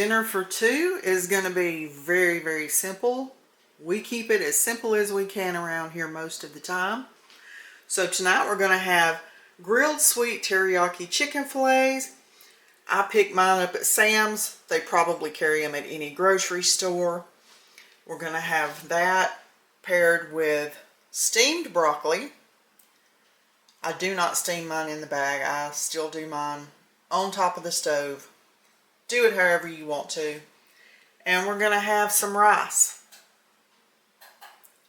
dinner for two is going to be very, very simple. We keep it as simple as we can around here most of the time. So tonight we're going to have grilled sweet teriyaki chicken fillets. I picked mine up at Sam's. They probably carry them at any grocery store. We're going to have that paired with steamed broccoli. I do not steam mine in the bag. I still do mine on top of the stove. Do it however you want to. And we're going to have some rice.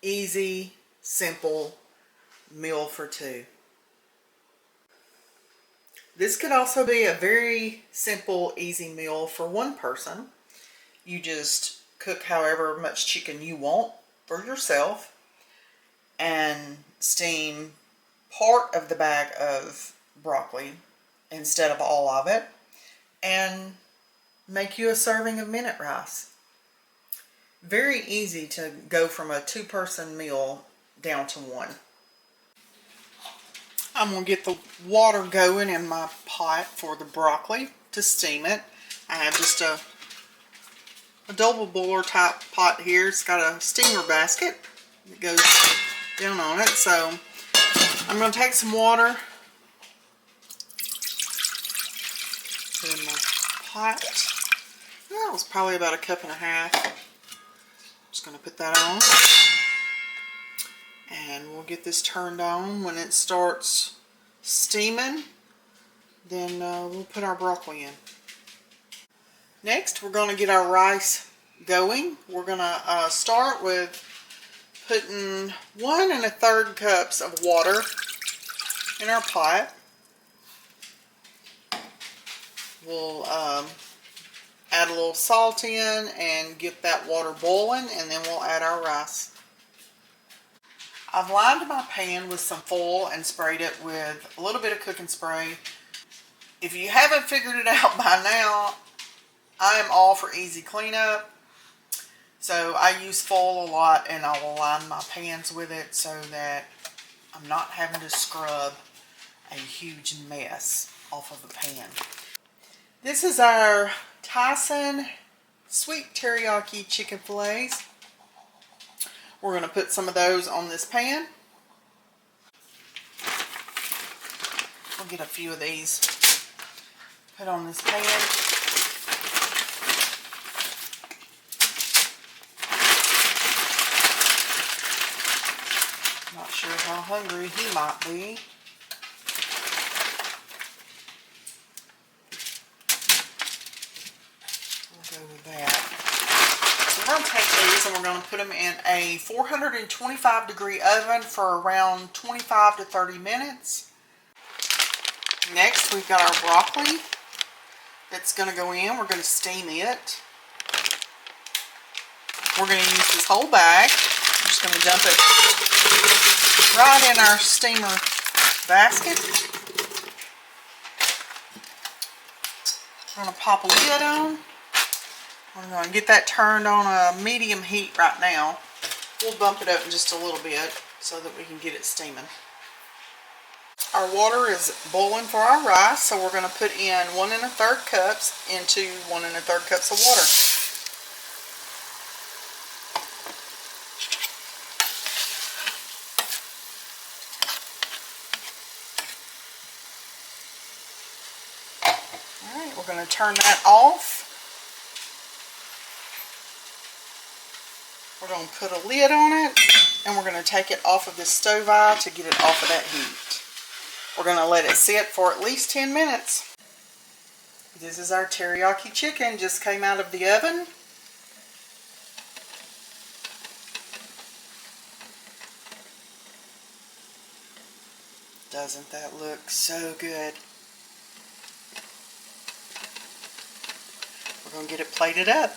Easy, simple meal for two. This could also be a very simple, easy meal for one person. You just cook however much chicken you want for yourself and steam part of the bag of broccoli instead of all of it and make you a serving of minute rice. Very easy to go from a two-person meal down to one. I'm going to get the water going in my pot for the broccoli to steam it. I have just a double boiler type pot here. It's got a steamer basket that goes down on it. So I'm going to take some water, put it in my pot. That was probably about a cup and a half. Just going to put that on. And we'll get this turned on. When it starts steaming, then we'll put our broccoli in. Next, we're going to get our rice going. We're going to start with putting 1 1/3 cups of water in our pot. We'll add a little salt in and get that water boiling, and then we'll add our rice. I've lined my pan with some foil and sprayed it with a little bit of cooking spray. If you haven't figured it out by now, I am all for easy cleanup. So I use foil a lot, and I will line my pans with it so that I'm not having to scrub a huge mess off of the pan. This is our Tyson sweet teriyaki chicken fillets. We're going to put some of those on this pan. We'll get a few of these put on this pan. Not sure how hungry he might be. We'll go with that. We're going to take these and we're going to put them in a 425 degree oven for around 25 to 30 minutes. Next, we've got our broccoli that's going to go in. We're going to steam it. We're going to use this whole bag. I'm just going to dump it right in our steamer basket. We're going to pop a lid on. We're going to get that turned on a medium heat right now. We'll bump it up in just a little bit so that we can get it steaming. Our water is boiling for our rice, so we're going to put in 1 1/3 cups into 1 1/3 cups of water. Alright, we're going to turn that off. We're going to put a lid on it, and we're going to take it off of this stove eye to get it off of that heat. We're going to let it sit for at least 10 minutes. This is our teriyaki chicken, just came out of the oven. Doesn't that look so good? We're going to get it plated up.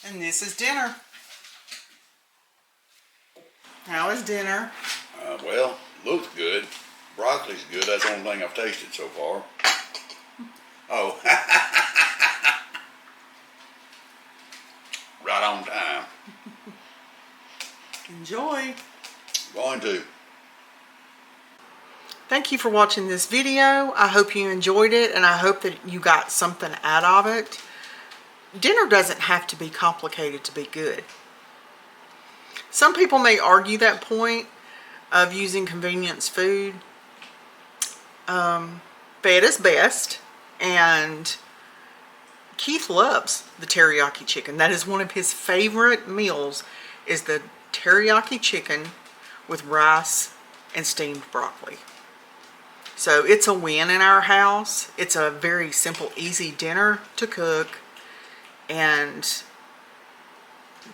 And this is dinner. How is dinner? Well, looks good. Broccoli's good. That's the only thing I've tasted so far. Oh. Right on time. Enjoy. Going to. Thank you for watching this video. I hope you enjoyed it, and I hope that you got something out of it. Dinner doesn't have to be complicated to be good. Some people may argue that point of using convenience food. But is best, and Keith loves the teriyaki chicken. That is one of his favorite meals, is the teriyaki chicken with rice and steamed broccoli. So it's a win in our house. It's a very simple, easy dinner to cook, and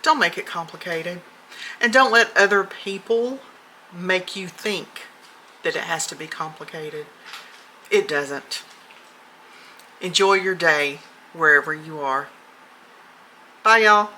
don't make it complicated. And don't let other people make you think that it has to be complicated. It doesn't. Enjoy your day wherever you are. Bye, y'all.